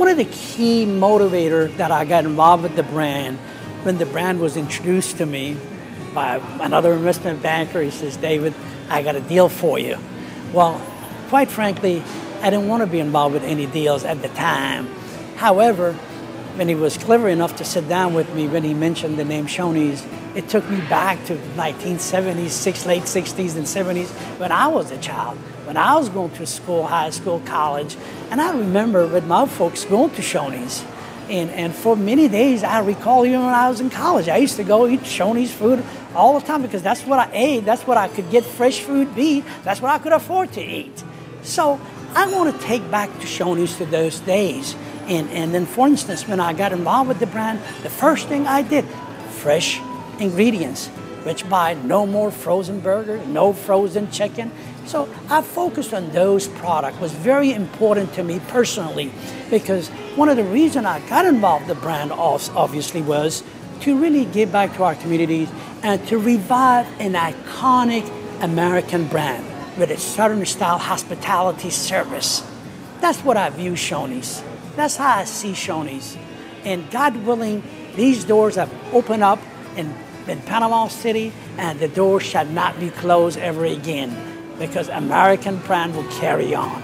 One of the key motivators that I got involved with the brand, when the brand was introduced to me by another investment banker, he says, David, I got a deal for you. Well, quite frankly, I didn't want to be involved with any deals at the time. However, when he was clever enough to sit down with me, when he mentioned the name Shoney's, it took me back to 1970s, late 60s and 70s, when I was a child, when I was going to school, high school, college. And I remember with my folks going to Shoney's. And for many days, I recall even when I was in college, I used to go eat Shoney's food all the time because that's what I ate, that's what I could get fresh food, that's what I could afford to eat. So I want to take back to Shoney's to those days. And then, for instance, when I got involved with the brand, the first thing I did, fresh ingredients, which by no more frozen burgers, no frozen chicken. So I focused on those products. It was very important to me personally, because one of the reasons I got involved with the brand obviously was to really give back to our communities and to revive an iconic American brand with a Southern style hospitality service. That's what I view Shoney's. That's how I see Shoney's. And God willing, these doors have opened up in Panama City, and the doors shall not be closed ever again, because American brand will carry on.